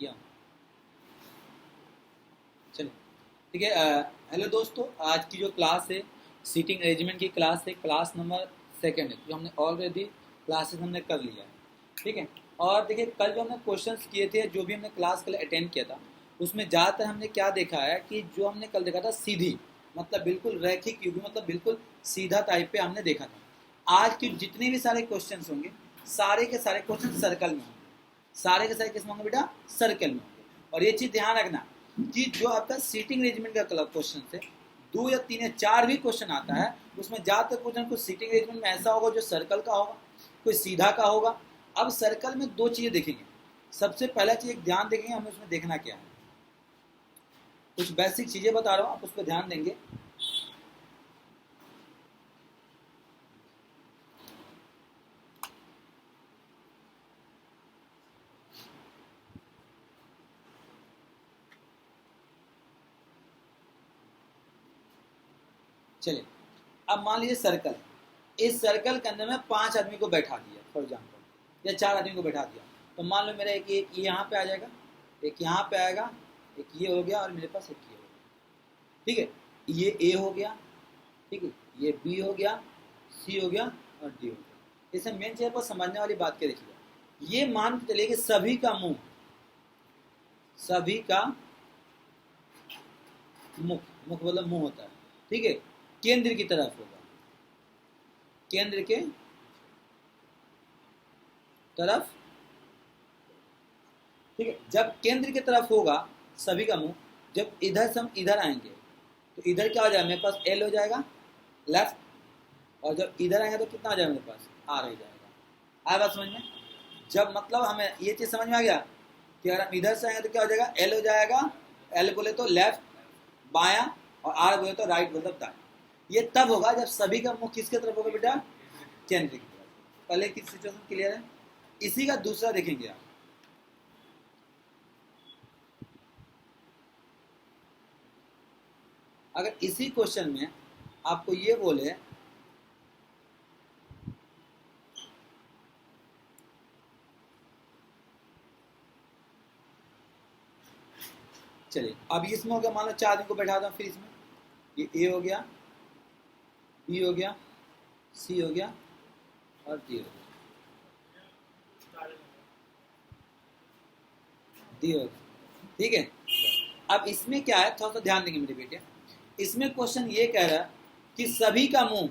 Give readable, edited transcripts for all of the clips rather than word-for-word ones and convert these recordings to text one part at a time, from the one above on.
किया हूँ। चलिए ठीक है। हेलो दोस्तों, आज की जो क्लास है सीटिंग अरेंजमेंट की क्लास है, क्लास नंबर 2 है, जो हमने ऑलरेडी क्लासेस हमने कर लिया है। ठीक है। और देखिए कल जो हमने क्वेश्चंस किए थे, जो भी हमने क्लास कल अटेंड किया था, उसमें ज़्यादातर हमने क्या देखा है कि जो हमने कल देखा था सीधी, मतलब बिल्कुल रैखिक युग्म, मतलब बिल्कुल सीधा टाइप पे हमने देखा था। आज के जितने भी सारे क्वेश्चंस होंगे, सारे के सारे क्वेश्चन सर्कल में होंगे, सारे के सारे किस में होंगे बेटा? सर्कल में होंगे। और ये चीज़ ध्यान रखना कि जो आपका सीटिंग अरेंजमेंट का क्वेश्चन है, 2 या 3 या 4 भी क्वेश्चन आता है, उसमें ज़्यादातर क्वेश्चन कुछ सीटिंग अरेंजमेंट में ऐसा होगा जो सर्कल का होगा, कोई सीधा का होगा। अब सर्कल में 2 चीज़ें देखेंगे। सबसे पहला चीज़ एक ध्यान देखेंगे, हमें उसमें देखना क्या है। कुछ बेसिक चीज़ें बता रहा हूँ, आप उस पर ध्यान देंगे। चलिए, अब मान लीजिए सर्कल है, इस सर्कल के अंदर में 5 आदमी को बैठा दिया फॉर एग्जाम्पल, या 4 आदमी को बैठा दिया। तो मान लो मेरा एक ये यहाँ पे आ जाएगा, एक यहाँ पे आएगा, एक ये हो गया, और मेरे पास एक ये हो गया। ठीक है, ये ए हो गया, ठीक है, ये बी हो गया, सी हो गया, और डी हो गया। इसमें मेन चीज पर समझने वाली बात क्या देखिएगा, ये मान के चलिए कि सभी का मुंह, सभी का मुख, मुख मतलब मुंह होता है, ठीक है, केंद्र की तरफ होगा, केंद्र के तरफ। ठीक है, जब केंद्र की तरफ होगा सभी का मुंह, जब इधर से हम इधर आएंगे तो इधर क्या हो जाएगा, मेरे पास एल हो जाएगा लेफ्ट, और जब इधर आएगा तो कितना हो जाएगा मेरे पास, आर हो जाएगा। आया बात समझ में? जब मतलब हमें ये चीज़ समझ में आ गया कि अगर हम इधर से आएंगे तो क्या हो जाएगा, एल हो जाएगा, एल बोले तो लेफ्ट बायां, और आर बोले तो राइट मतलब दाएं। ये तब होगा जब सभी का मुख किसके तरफ होगा बेटा? केंद्र की तरफ। पहले की सिचुएशन क्लियर है? इसी का दूसरा देखेंगे आप। अगर इसी क्वेश्चन में आपको ये बोले चलिए, अब इसमें हो गया, मान लो 4 आदमी को बैठा दो, फिर इसमें ये ए हो गया, बी हो गया, सी हो गया, और डी हो गया, डी हो गया। ठीक है, अब इसमें क्या है, थोड़ा सा ध्यान देंगे मेरे बेटे। इसमें क्वेश्चन ये कह रहा है कि सभी का मुंह,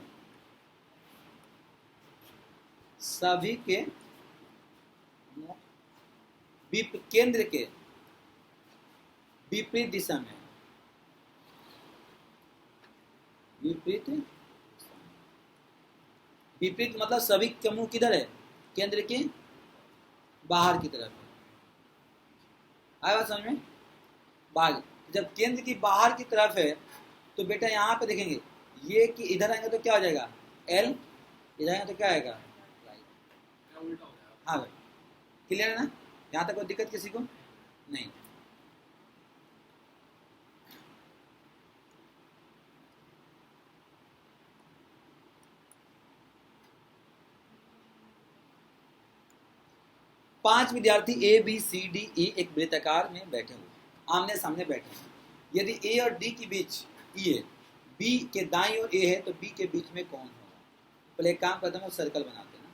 सभी के केंद्र के विपरीत दिशा में, विपरीत, विपरीत मतलब सभी का मुंह किधर है? केंद्र के बाहर की तरफ है। आया बात समझ में? बाहर, जब केंद्र की बाहर की तरफ है तो बेटा यहाँ पे देखेंगे, ये कि इधर आएंगे तो क्या हो जाएगा, एल, इधर आएंगे तो क्या आएगा, हाँ भाई, क्लियर है ना? यहाँ तक कोई दिक्कत किसी को नहीं? 5 विद्यार्थी A B C D E एक वृत्ताकार में बैठे हुए, आमने सामने बैठे हैं। यदि ए और डी के बीच ई है, बी के दाईं ओर ए है, तो बी के बीच में कौन होगा? पहले एक काम करते हैं, सर्कल बनाते हैं ना।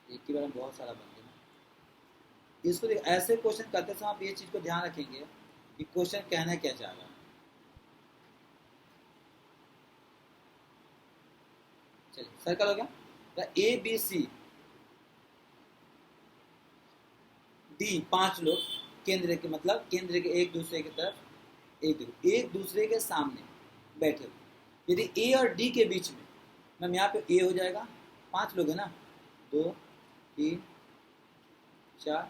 एक ही बार में बहुत सारा बन गया। इसको ऐसे क्वेश्चन करते समय आप ये चीज को ध्यान रखेंगे कि क्वेश्चन कहना क्या चाह रहा है। चलिए, सर्कल हो गया। ए बी सी डी 5 लोग केंद्र के, मतलब केंद्र के एक दूसरे की तरफ, एक दूसरे के सामने बैठे हुए। यदि ए और डी के बीच में, मैम यहाँ पे ए हो जाएगा, 5 लोग है ना, 2 3 4,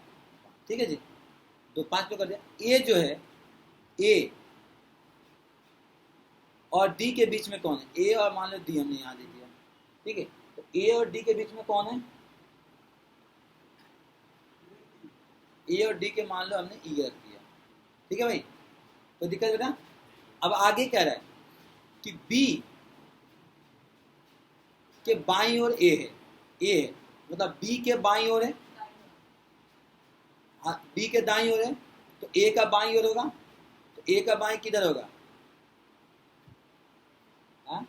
ठीक है जी, 2 5 लोग कर दिया। ए जो है, ए और डी के बीच में कौन है? ए और मान लो डी हमने यहाँ दे दिया, ठीक है। तो ए और डी के बीच में कौन है? ए और डी के मान लो हमने ई रख दिया, ठीक है भाई, कोई दिक्कत बेटा? अब आगे कह रहा है कि बी के बाईं ओर ए है, ए है मतलब बी के बाईं ओर है, बी के दाईं ओर है, तो ए का बाईं ओर होगा, तो ए का बाईं किधर होगा? हाँ,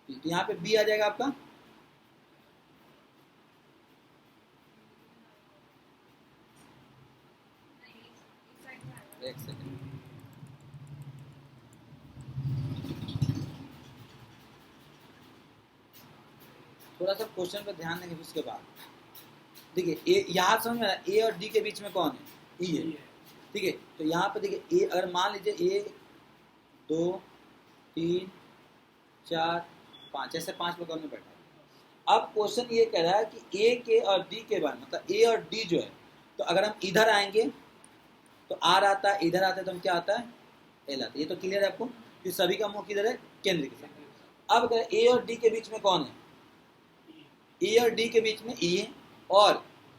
यहाँ पे बी आ जाएगा आपका, एक सेकंड, थोड़ा सा क्वेश्चन पर ध्यान देंगे उसके बाद। देखिए ए यहाँ समझ में, ए और डी के बीच में कौन है? ई है, ठीक है। तो यहाँ पे देखिए ए, अगर मान लीजिए 1 2 3 4 5, ऐसे 5 लोग में बैठा है। अब क्वेश्चन ये कह रहा है कि ए के और डी के बारे में, मतलब ए और डी जो है, तो अगर हम इधर आएंगे तो आर आता है, इधर आता है तो हम क्या आता है? एल आता है। ये तो क्लियर है आपको कि सभी का मुंह किधर है? केंद्र के साथ। अब अगर ए और डी के बीच में कौन है? ए और डी के बीच में ई है, और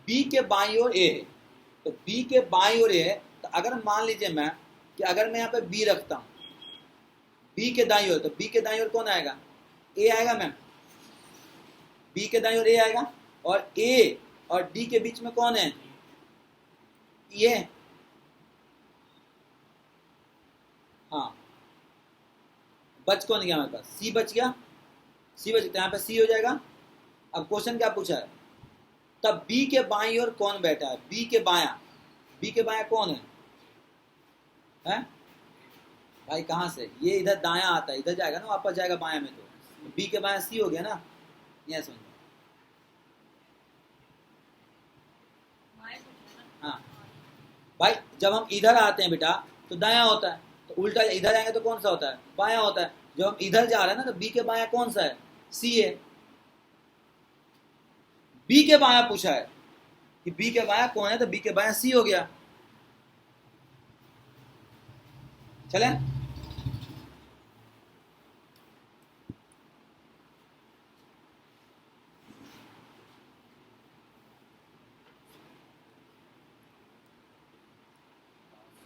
बी के बाईं ओर ए है, तो बी के बाईं ओर ए है, तो अगर मान लीजिए मैं कि अगर मैं यहाँ पे बी रखता हूँ बी के दाईं ओर, तो बी के दाईं ओर कौन आएगा? ए आएगा मैम, बी के दाईं ओर ए आएगा, और ए और डी के बीच में कौन है? ये, हाँ, बच कौन गया हमारे पास? सी बच गया, सी बच गया, तो यहाँ पे सी हो जाएगा। अब क्वेश्चन क्या पूछा है? तब बी के बाईं ओर कौन बैठा है? बी के बायां कौन है? हैं भाई, कहाँ से? ये इधर दायां आता है, इधर जाएगा ना, वापस जाएगा बायां में, तो बी के बायां सी हो गया ना, ये समझो। हाँ भाई, जब हम इधर आते हैं बेटा तो दायां होता है, तो उल्टा इधर आएंगे तो कौन सा होता है? बायां होता है। जब हम इधर जा रहे हैं ना, तो बी के बायां कौन सा है? सी है। बी के बायां पूछा है कि बी के बायां कौन है, तो बी के बायां सी हो गया। चले,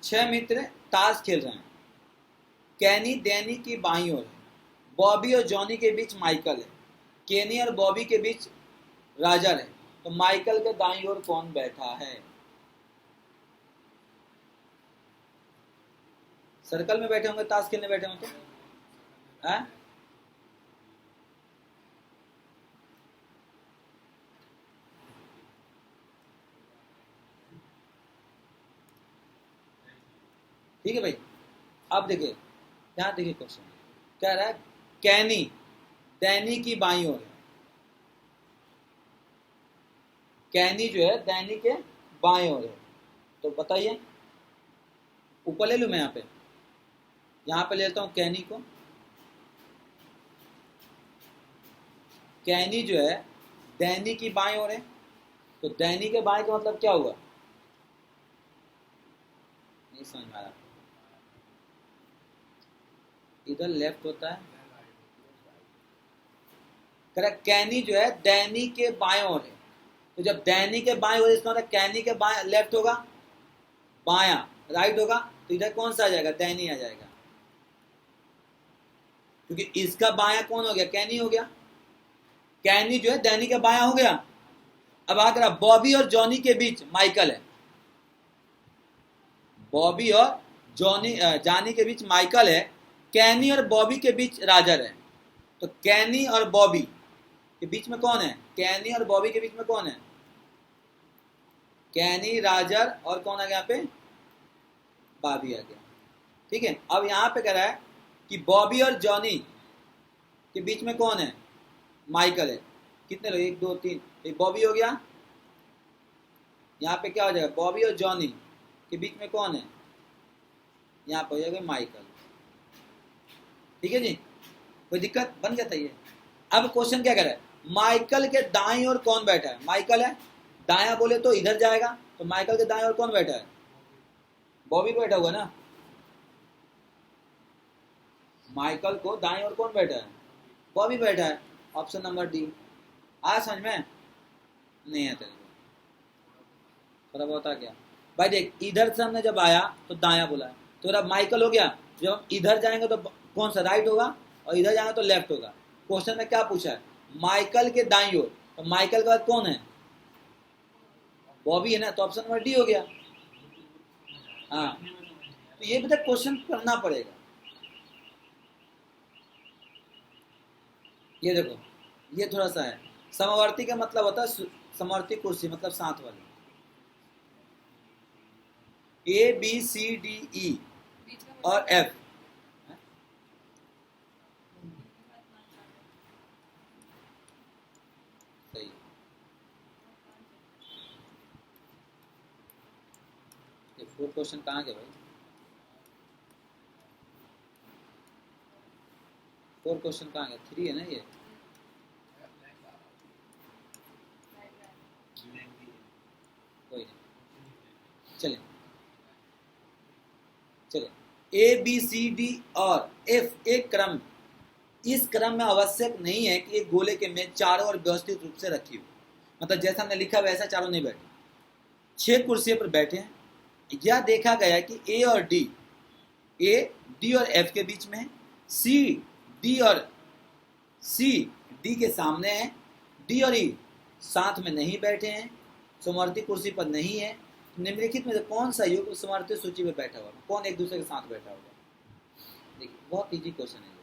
छह मित्र ताश खेल रहे हैं। कैनी डैनी की बाईं ओर है, बॉबी और जॉनी के बीच माइकल है, केनी और बॉबी के बीच राजर है, तो माइकल के दाईं ओर कौन बैठा है? सर्कल में बैठे होंगे, ताश खेलने बैठे होंगे, तो है? ठीक है भाई। अब देखिए, यहाँ देखिए क्वेश्चन कह रहा है कैनी डैनी की बाईं ओर है, कैनी जो है डैनी के बाएं ओर है, तो बताइए, ऊपर ले लूं मैं, यहाँ पे लेता हूं कैनी को। कैनी जो है डैनी की बाएं ओर है, तो डैनी के बाएं का मतलब क्या हुआ? नहीं समझ में आ रहा, इधर लेफ्ट होता है, करेक्ट। कैनी जो है डैनी के बाएं ओर है, तो जब डैनी के बाएं ओर, इसका मतलब कैनी के बाएं लेफ्ट होगा, बायां राइट होगा, तो इधर कौन सा आ जाएगा? डैनी आ जाएगा, क्योंकि इसका बायां कौन हो गया? कैनी हो गया। कैनी जो है डैनी के बायां हो गया। अब अगर बॉबी और जॉनी के बीच माइकल है, बॉबी और जानी के बीच माइकल है, कैनी और बॉबी के बीच राजर है, तो कैनी और बॉबी के बीच में कौन है? कैनी और बॉबी के बीच में कौन है? कैनी, राजर, और कौन आ गया यहाँ पे? बॉबी आ गया, ठीक है। अब यहाँ पे कह रहा है कि बॉबी और जॉनी के बीच में कौन है? माइकल है। कितने लोग? 1 2 3, एक बॉबी हो गया। यहाँ पे क्या हो जाएगा? बॉबी और जॉनी के बीच में कौन है? यहाँ पे हो जाएगा माइकल, ठीक है जी, कोई दिक्कत? बन गया था ये। अब क्वेश्चन क्या कर रहा है? माइकल के दाईं ओर कौन बैठा है? माइकल है, दाया बोले तो इधर जाएगा, तो माइकल के दाईं ओर कौन बैठा है? बॉबी बैठा हुआ ना। माइकल को दाईं ओर कौन बैठा है? बॉबी बैठा है, ऑप्शन नंबर डी। आया समझ में? नहीं है तेरे को, थोड़ा बहुत आ गया भाई। देख इधर से हमने जब आया तो दाया बोला है, तो मेरा माइकल हो गया। जब हम इधर जाएंगे तो कौन सा राइट होगा, और इधर जाएंगे तो लेफ्ट होगा। क्वेश्चन में क्या पूछा है, माइकल के दाईं ओर, तो माइकल के बाद कौन है, बॉबी है ना, तो ऑप्शन नंबर डी हो गया। हाँ, तो ये भी तो क्वेश्चन करना पड़ेगा। ये देखो, ये थोड़ा सा है, समवर्ती का मतलब होता है समवर्ती कुर्सी, मतलब साथ वाली। A B C D E और एफ, सही। ये 4 क्वेश्चन कहाँ गए भाई, 4 क्वेश्चन कहाँ गए, 3 है ना ये। कोई नहीं, चले चले। ए बी सी डी और एफ एक क्रम, इस क्रम में आवश्यक नहीं है कि एक गोले के मेज चारों ओर व्यवस्थित रूप से रखी हो, मतलब जैसा हमने लिखा वैसा चारों नहीं बैठे। 6 कुर्सियों पर बैठे हैं। यह देखा गया कि ए और डी, ए डी और एफ के बीच में है, सी डी और सी डी के सामने है, डी और ई साथ में नहीं बैठे हैं, समवर्ती कुर्सी पर नहीं है। निम्नलिखित में से कौन सा युग समवर्ती सूची में बैठा हुआ, कौन एक दूसरे के साथ बैठा होगा। देखिए बहुत इजी क्वेश्चन है,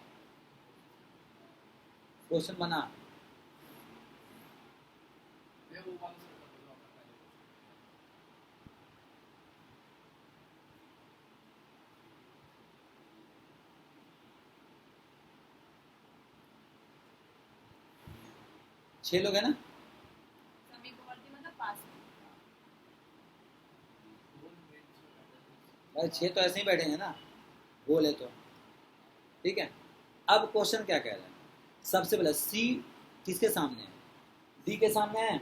क्वेश्चन बना। छह लोग है ना, भाई 6 तो ऐसे ही बैठेंगे ना, गोल है तो ठीक है। अब क्वेश्चन क्या कह रहा है, सबसे पहले सी किसके सामने है, डी के सामने है,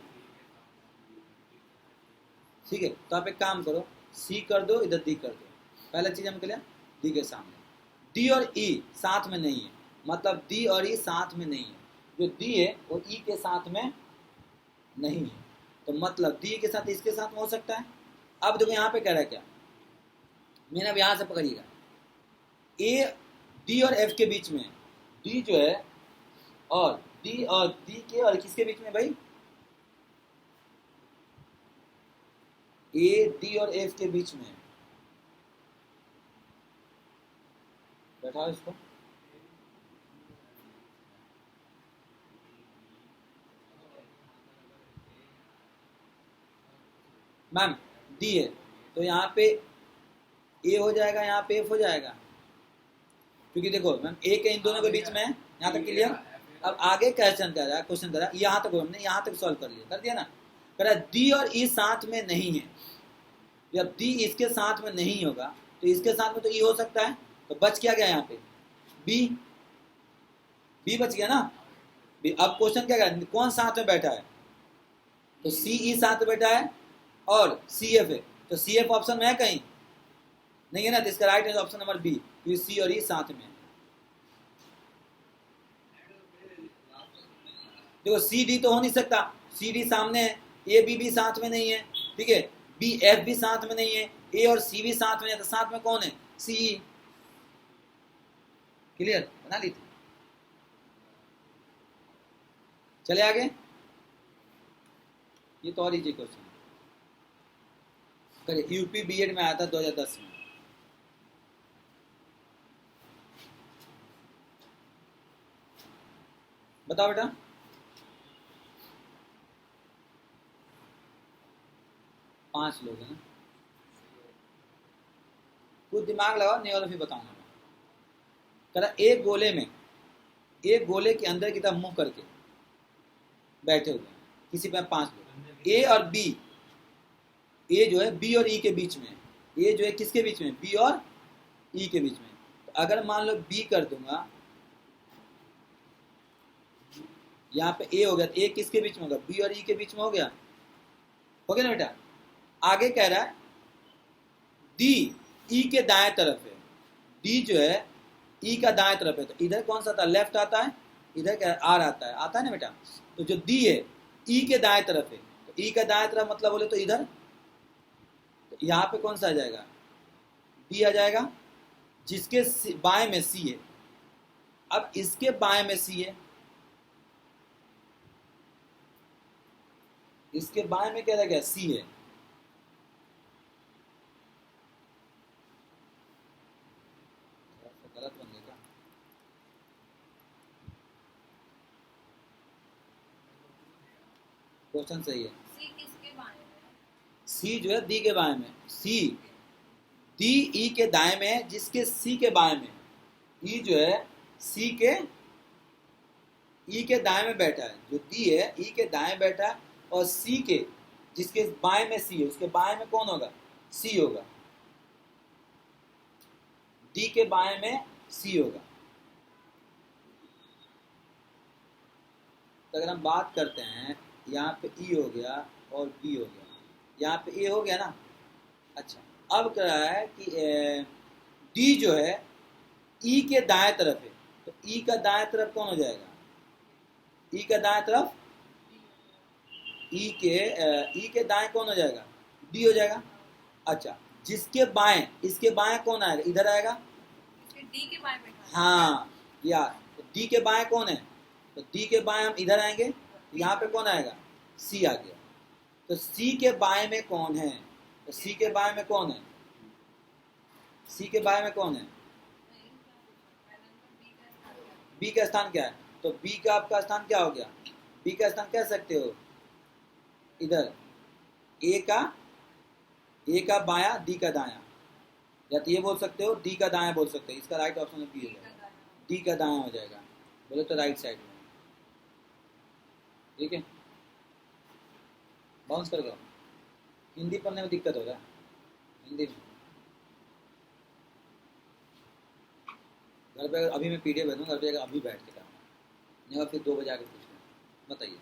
ठीक है। तो आप एक काम करो, सी कर दो इधर, डी कर दो। पहला चीज हम लिया डी के सामने, डी और ई साथ में नहीं है, मतलब डी और ई साथ में नहीं है। जो डी है वो ई के साथ में नहीं है, तो मतलब डी के साथ इसके साथ में हो सकता है। अब देखो यहाँ पे कह रहा है क्या, मैंने अब यहाँ से पकड़िएगा, ए डी और एफ के बीच में, डी जो है और डी के और किसके बीच में भाई, ए डी और एफ के बीच में। बैठा इसको, मैम डी है तो यहाँ पे ए हो जाएगा, यहाँ पे एफ हो जाएगा, क्योंकि देखो मैम ए के इन दोनों के बीच में है। यहाँ तक क्लियर। अब आगे क्वेश्चन कर रहा है, क्वेश्चन कर रहा है, यहाँ तक हमने यहाँ तक सॉल्व कर दिया ना। कह रहा है डी और ई साथ में नहीं है, जब डी इसके साथ में नहीं होगा तो इसके साथ में तो ई हो सकता है, तो बच क्या गया यहाँ पे, बी, बी बच गया ना। अब क्वेश्चन क्या कर, कौन साथ में बैठा है, तो सी ई साथ में बैठा है और सी एफ है, तो सी एफ ऑप्शन में है कहीं नहीं है ना, तो इसका राइट है ऑप्शन नंबर बी, क्योंकि सी और ई साथ में। देखो सी डी तो हो नहीं सकता, सी डी सामने है, ए बी भी साथ में नहीं है, ठीक है, बी एफ भी साथ में नहीं है, ए और सी भी साथ में है, तो साथ में कौन है, सी ई। क्लियर, बना ली थी। चले आगे, ये तो और इजी क्वेश्चन है, यूपी बीएड में आया था 2010 में। बताओ बेटा, पांच लोग हैं, कुछ दिमाग लगाओ, नहीं और फिर बताऊंगा मैं। कह एक गोले में, एक गोले के अंदर की तरफ मुंह करके बैठे हुए किसी पे 5 लोग, ए और बी, ए जो है बी और ई के बीच में, ए जो है किसके बीच में, बी और ई के बीच में। तो अगर मान लो बी कर दूंगा, यहाँ पे ए हो गया, तो ए किसके बीच में होगा, बी और ई के बीच में हो गया ना बेटा। आगे कह रहा है डी ई के दाएं तरफ है, डी जो है ई का दाएं तरफ है, तो इधर कौन सा आता है, लेफ्ट आता है, इधर क्या आर आता है ना बेटा। तो जो डी है ई के दाएं तरफ है, तो ई का दाएं तरफ मतलब बोले तो इधर, तो यहाँ पे कौन सा आ जाएगा, डी आ जाएगा, जिसके बाएं में सी है। अब इसके बाएं में सी है, इसके बाएं में क्या रह गया, सी है। गलत बन गया, क्वेश्चन सही है। सी किसके बारे में? सी जो है डी के बाएं में, सी डी ई के दाएं में है, जिसके सी के बाएं में, ई जो है सी के ई के दाएं में बैठा है, जो डी है ई के दाएं बैठा है, और सी के जिसके बाएं में सी है, उसके बाएं में कौन होगा, सी होगा, डी के बाएं में सी होगा। तो अगर हम बात करते हैं, यहाँ पे ई हो गया और बी हो गया, यहाँ पे ए हो गया ना। अच्छा अब क्या है कि डी जो है ई के दाएं तरफ है, तो ई का दाएं तरफ कौन हो जाएगा, ई का दाएं तरफ, ई के दाएं कौन हो जाएगा, डी हो जाएगा। अच्छा जिसके बाएं, इसके बाएं कौन आएगा, इधर आएगा, डी के बाएं में। हाँ यार, तो डी के बाएं कौन है, तो डी के बाएं हम इधर आएंगे, तो यहाँ पे कौन आएगा, सी आ गया। तो सी के बाएं में कौन है, तो सी के बाएं में कौन है, सी के बाएं में कौन है, बी का स्थान क्या है, तो बी का आपका स्थान क्या हो गया, बी का स्थान कह सकते हो इधर, ए का बायां, डी का दायां, या तो ये बोल सकते हो डी का दायां बोल सकते हो, इसका राइट ऑप्शन बी हो जाएगा, डी का दायां हो जाएगा, बोले तो राइट साइड में। ठीक है, बाउंस कर गया। हिंदी पढ़ने में दिक्कत हो रहा है, हिंदी में घर पे अभी मैं पीडीएफ भेजूँगा, घर पे अभी बैठ के करना, नहीं और फिर 2 बजे आके पूछ लेना। बताइए,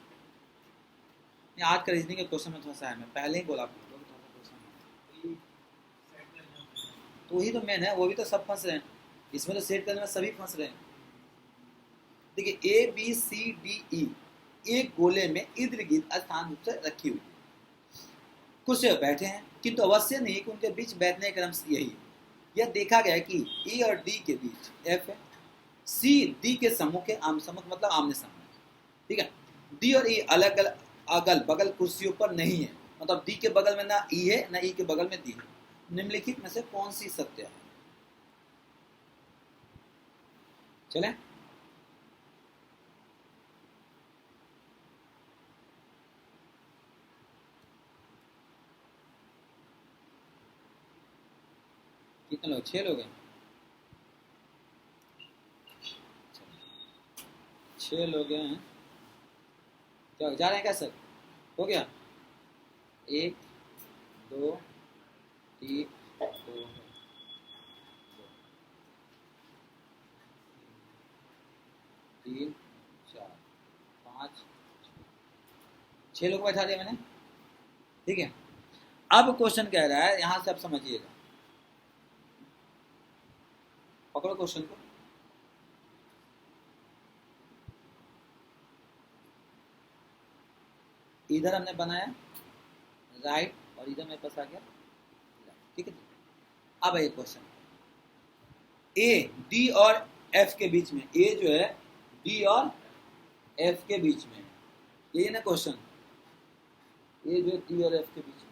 आज का रीजनिंग के क्वेश्चन में थोड़ा सा है, मैं पहले ही बोला आपको, तो वही तो मेन है, वो भी तो सब फंस रहे हैं इसमें, तो सेट करने में सभी फंस रहे हैं। देखिए A B C D E एक गोले में इर्द गिर्द स्थान रूप से रखी हुई, कुछ बैठे हैं, किंतु अवश्य नहीं कि उनके बीच बैठने का क्रम यही है। यह देखा गया कि ए और डी के बीच एफ है, सी डी के सम्मुख है, सम्मुख मतलब आमने सामने, ठीक है। डी और ई अलग अलग अगल बगल कुर्सियों पर नहीं है, मतलब डी के बगल में ना ई है ना ई के बगल में डी है। निम्नलिखित में से कौन सी सत्य है, चले कितने लोग, 6 लोग हैं, 6 लोग हैं, क्या जा रहे हैं क्या सर, हो गया 1 2 3 4 3 4 5 6 लोग बैठा दिया मैंने, ठीक है। अब क्वेश्चन कह रहा है, यहां से आप समझिएगा, पकड़ो क्वेश्चन को, इधर हमने बनाया राइट और इधर मेरे पास आ गया, ठीक है। अब ये क्वेश्चन ए डी और एफ के बीच में, ए जो है डी और एफ के बीच में, ये ना क्वेश्चन, ए जो डी और एफ के बीच में,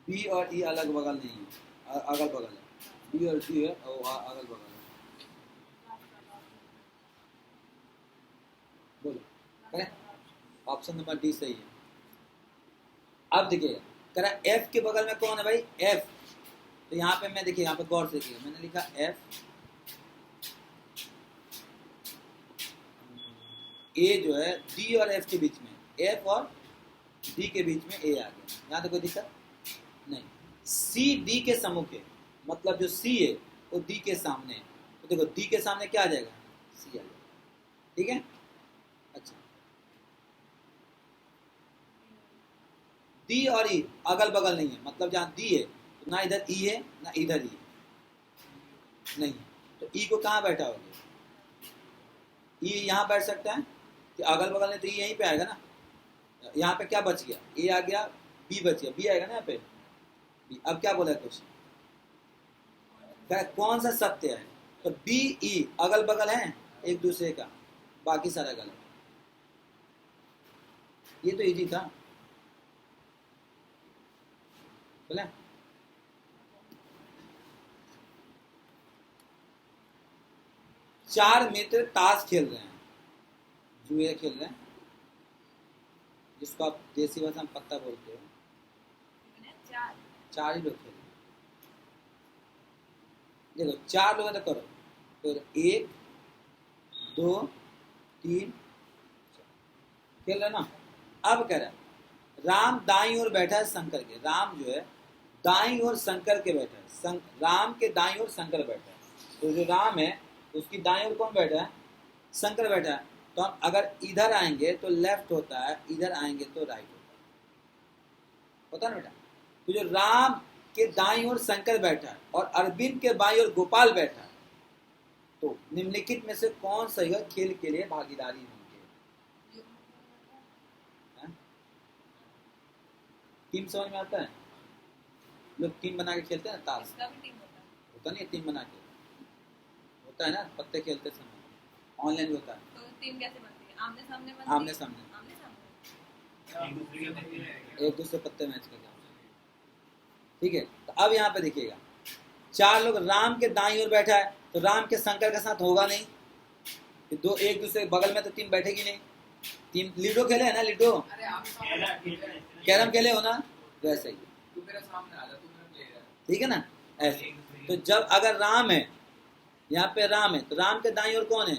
बी और ई अलग बगल नहीं है, अगल बगल है, बी और डी है और अगल बगल है, बोलो ऑप्शन नंबर डी सही है। अब देखिए कह रहा एफ के बगल में कौन है भाई, एफ, तो यहाँ पे मैं देखिए, यहाँ पे गौर से देखिए, मैंने लिखा एफ, ए जो है डी और एफ के बीच में, एफ और डी के बीच में ए आ गया, यहाँ तो कोई दिक्कत नहीं। सी डी के सम्मुख है, मतलब जो सी है वो डी के सामने है, तो देखो डी के सामने क्या आ जाएगा, सी आ जाएगा, ठीक है। डी और ई अगल बगल नहीं है, मतलब जहाँ डी है तो ना इधर ई है ना इधर ई है, नहीं, तो ई को कहाँ बैठा होगा? ई यहाँ बैठ सकता है कि अगल बगल में, तो ई यहीं पे आएगा ना। यहाँ पे क्या बच गया? ए आ गया, बी बच गया, बी आएगा ना यहाँ पे बी। अब क्या बोला क्वेश्चन? कौन सा सत्य है? तो बी ई अगल बगल है एक दूसरे का, बाकी सारा गलत। ये तो इजी था, बोले। चार मित्र ताश खेल रहे हैं, जुए खेल रहे हैं, जिसको आप देसी भाषा में पत्ता बोलते हो। चार ही लोग खेल रहे हैं। देखो चार लोग तो करो, तो 1 2 3 खेल रहे ना। अब कह रहा है राम दाईं ओर बैठा है शंकर के, राम जो है दाईं ओर शंकर के बैठा है, राम के दाईं ओर शंकर बैठा है। तो जो राम है उसकी दाईं ओर कौन बैठा है? शंकर बैठा है। तो हम अगर इधर आएंगे तो लेफ्ट होता है, इधर आएंगे तो राइट होता है ना बेटा। तो जो राम के दाईं ओर शंकर बैठा है और अरविंद के बाईं ओर गोपाल बैठा है, तो निम्नलिखित में से कौन सही है खेल के लिए भागीदारी होंगे? टीम समझ में आता है? लोग टीम बना के खेलते हैं ना ताश, होता नहीं टीम बना के, होता है ना पत्ते खेलते समय, ऑनलाइन भी होता है। तो टीम कैसे बनती है? आमने सामने बनती है? आमने सामने, एक दूसरे पत्ते मैच करके। ठीक है, तो अब यहाँ पे देखिएगा चार लोग, राम के दाईं ओर बैठा है तो राम के शंकर के साथ होगा नहीं, दो एक दूसरे बगल में तो टीम बैठेगी नहीं। टीम लूडो खेले है ना, लूडो कैरम खेले हो ना, वैसे ही। ठीक है ना, ऐसे। तो जब अगर राम है, यहाँ पे राम है, तो राम के दाईं ओर कौन है?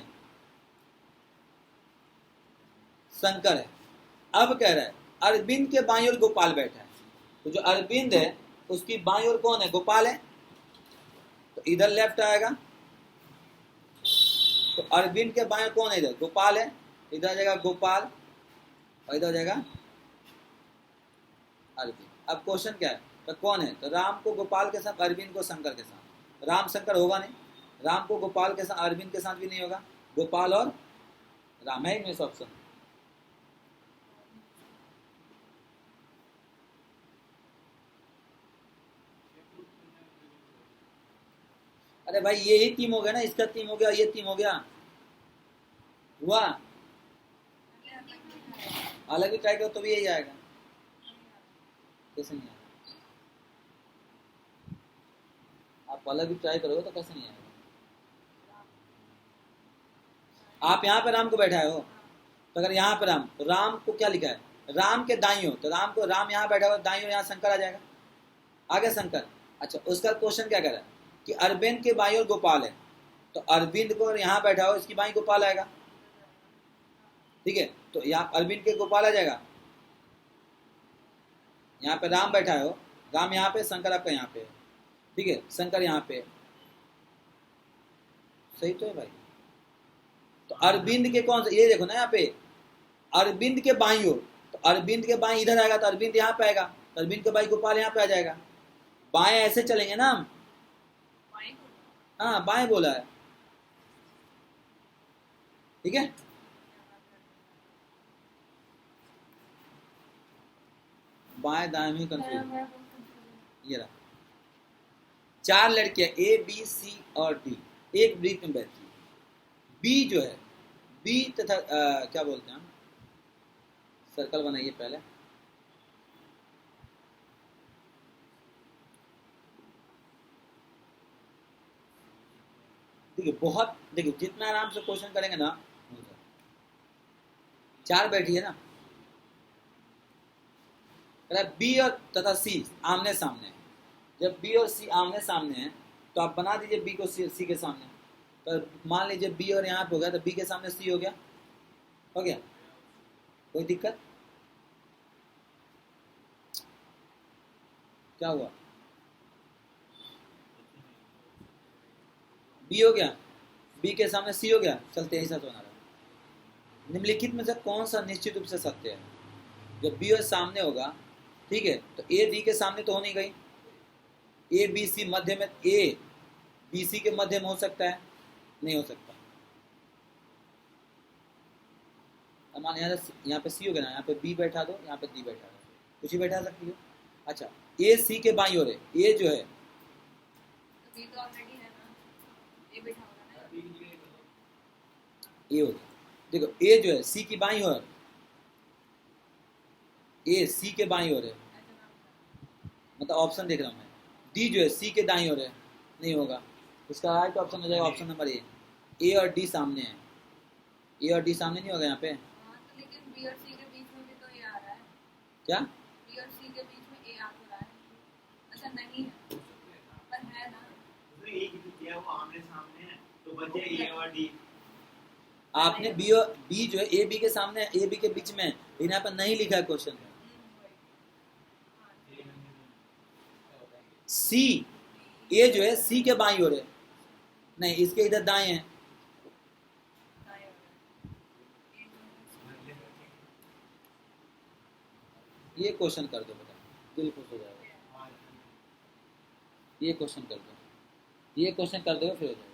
शंकर है। अब कह रहा है अरविंद के बाईं ओर गोपाल बैठा है, तो जो अरविंद है उसकी बाईं ओर कौन है? गोपाल है। तो इधर लेफ्ट आएगा, तो अरविंद के बाईं ओर कौन है? इधर गोपाल है, इधर आ जाएगा गोपाल और इधर आ जाएगा अरविंद। अब क्वेश्चन क्या है? तो कौन है? तो राम को गोपाल के साथ, अरविंद को शंकर के साथ। राम शंकर होगा नहीं, राम को गोपाल के साथ, अरविंद के साथ भी नहीं होगा, गोपाल और राम है इनमें से ऑप्शन। अरे भाई ये ही टीम हो गया ना, इसका टीम हो गया, ये टीम हो गया, हुआ। अलग भी ट्राई करो तो भी यही आएगा, कैसे नहीं आएगा? आप अलग भी ट्राई करोगे तो कैसे नहीं आएगा? आप यहाँ पे राम को बैठाए हो, तो अगर यहाँ पे राम, तो राम को क्या लिखा है? राम के दाईं हो, तो राम को, राम यहाँ बैठा हुआ, दाईं हो यहाँ शंकर आ जाएगा, आ गया शंकर। अच्छा, उसका क्वेश्चन क्या कह रहा है कि अरविंद के बाईं ओर गोपाल है, तो अरविंद को यहाँ बैठा हो, इसकी बाईं गोपाल आएगा। ठीक है, तो यहाँ अरविंद के गोपाल आ जाएगा। यहाँ पे राम बैठा हो, राम यहाँ पे, शंकर आपका यहाँ पे है। ठीक है, शंकर यहाँ पे, सही तो है भाई। तो अरविंद के कौन से, ये देखो ना यहाँ पे अरविंद के बाईं ओर, तो अरविंद के बाईं इधर आएगा, तो अरविंद यहाँ पे आएगा, तो अरविंद के बाईं गोपाल यहाँ पे आ जाएगा। बाएं ऐसे चलेंगे ना हम, हाँ बाएं बोला है। ठीक है, बाएं दाएं में कंफ्यूज। ये रहा, चार लड़कियां ए बी सी और डी एक ब्रिक में बैठी है। बी जो है, बी तथा क्या बोलते हैं हम, सर्कल बनाइए पहले। देखिए बहुत, देखिए जितना आराम से क्वेश्चन करेंगे ना, चार बैठी है ना, बी और तथा सी आमने सामने है। जब बी और सी आमने सामने हैं तो आप बना दीजिए बी को सी के सामने। तो मान लीजिए बी और यहाँ पे हो गया, तो बी के सामने सी हो गया, हो गया, कोई दिक्कत? क्या हुआ? बी हो गया, बी के सामने सी हो गया, चलते यही साथ बना रहा। निम्नलिखित में से कौन सा निश्चित रूप से सत्य है? जब बी और सामने होगा ठीक है, तो ए डी के सामने तो हो नहीं गई, ए बी सी मध्य में, ए बी सी के मध्य में हो सकता है? नहीं हो सकता। अब मान यहाँ पे सी हो गया ना, यहाँ पे बी बैठा दो, यहाँ पे डी बैठा दो, कुछ ही बैठा सकती हो। अच्छा, ए सी के बाईं ओर है, ए जो है तो बी तो ऑलरेडी है ना, ए बैठा होगा ना। ए हो गया, देखो ए जो है सी की बाईं ओर, ए सी के बाईं ओर है, ऐसा ना मतलब ऑप्शन देख रहा हूँ मैं। डी जो है सी के दाईं ओर है, नहीं होगा। इसका राइट ऑप्शन हो जाएगा ऑप्शन नंबर ए और डी सामने है, ए और डी सामने नहीं होगा यहाँ पे। हाँ, तो लेकिन बी और सी के बीच में भी तो ए आ रहा है। क्या? बी और सी के बीच में ए आ तो रहा है। अच्छा नहीं है, पर है ना। उसने एक ही किया, वो आमने सामने है, तो बचे ए और डी। आपने बी जो है ए बी के सामने है, ए बी के बीच में है, लेकिन यहाँ पर नहीं लिखा है क्वेश्चन में। सी, ए जो है सी के बाईं ओर है, नहीं इसके इधर दाएं है। ये क्वेश्चन कर दो बेटा, दिल खुश हो जाएगा। ये क्वेश्चन कर दो, ये क्वेश्चन कर दो फिर हो जाएगा।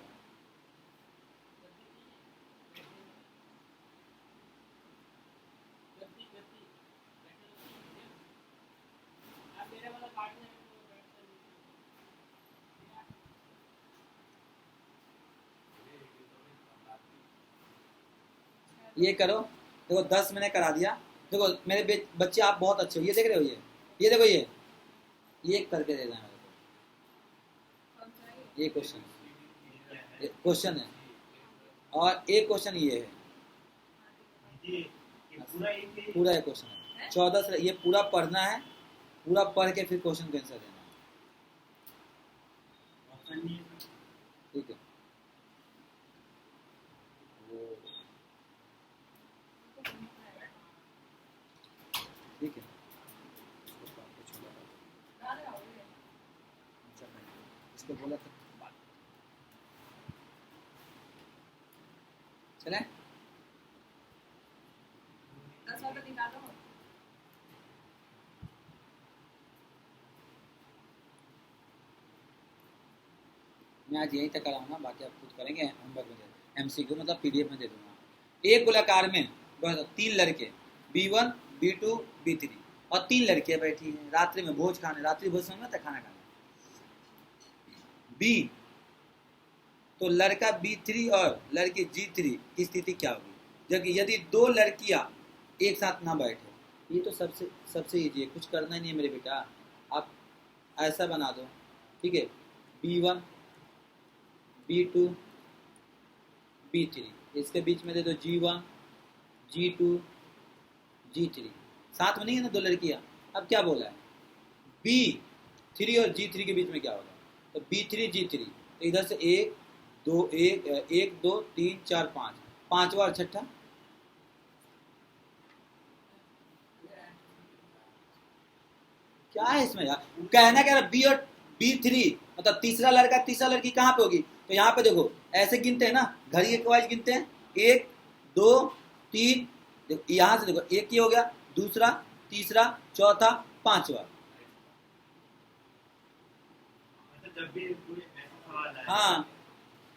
ये करो, देखो 10 मैंने करा दिया। देखो मेरे बच्चे आप बहुत अच्छे हो, ये देख रहे हो, ये देखो, ये करके दे देना मेरे को। ये क्वेश्चन है, और एक क्वेश्चन ये है, पूरा एक क्वेश्चन है 14 से, ये पूरा पढ़ना है, पूरा पढ़ के फिर क्वेश्चन का आंसर देना है, ठीक है। ठीक है, इसको बोला था चले। 10 वाला निकालो। मैं आज यहीं तक कराऊंगा, बाकी आप खुद करेंगे होमवर्क में, एमसीक्यू मतलब पीडीएफ में दे दूंगा। एक गोलाकार में 3 लड़के B1 B2 B3 और 3 लड़कियां बैठी हैं रात्रि में भोज खाने, रात्रि भोज समझ में खाना खाने। बी तो लड़का B3 और लड़की G3 की स्थिति क्या होगी, जबकि यदि 2 लड़कियां एक साथ ना बैठे। ये तो सबसे इजी है, कुछ करना ही नहीं है मेरे बेटा, आप ऐसा बना दो, ठीक है। B1 B2 B3, इसके बीच में दे दो G1 G2 G3, साथ में नहीं है ना 2 लड़कियां। अब क्या बोला है, B3 और G3 के बीच में क्या होगा, तो B3 G3, तो इधर से 1 2 3 4 5, पांचवा और छठा, क्या है इसमें यार, कहना क्या है, बी और B3 मतलब तीसरा लड़का तीसरा लड़की कहाँ पे होगी, तो यहाँ पे देखो ऐसे गिनते हैं ना, घड़ी के वाइज गिनते हैं, 1 2 3, देखो यहाँ से देखो, एक ये हो गया, दूसरा तीसरा चौथा पांचवा। जब भी कोई ऐसा सवाल आए, हाँ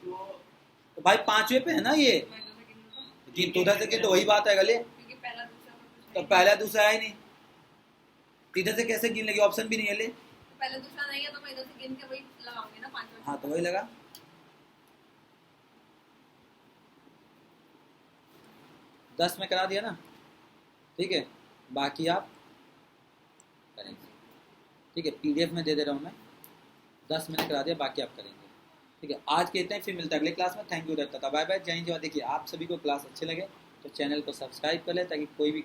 तो भाई 5वें पे है ना ये, गिन तो उधर से गिन, तो वही बात है गले, क्योंकि पहला दूसरा कुछ तो नहीं। पहला दूसरा है ही नहीं, इधर से कैसे गिन लेगी, ऑप्शन भी नहीं है ले। तो पहला दूसरा नहीं है तो मैं इधर से गिन के वही लगाऊंगी ना, 5 हाँ तो वही लगा, 10 में करा दिया ना, ठीक है। बाकी आप करेंगे, ठीक है, पीडीएफ में दे दे रहा हूँ मैं, 10 मैंने करा दिया, बाकी आप करेंगे, ठीक है। आज के इतने, फिर मिलता है अगले क्लास में। Thank you, Datta, bye bye, जय हिंद। देखिए आप सभी को क्लास अच्छे लगे तो चैनल को सब्सक्राइब कर ले, ताकि कोई भी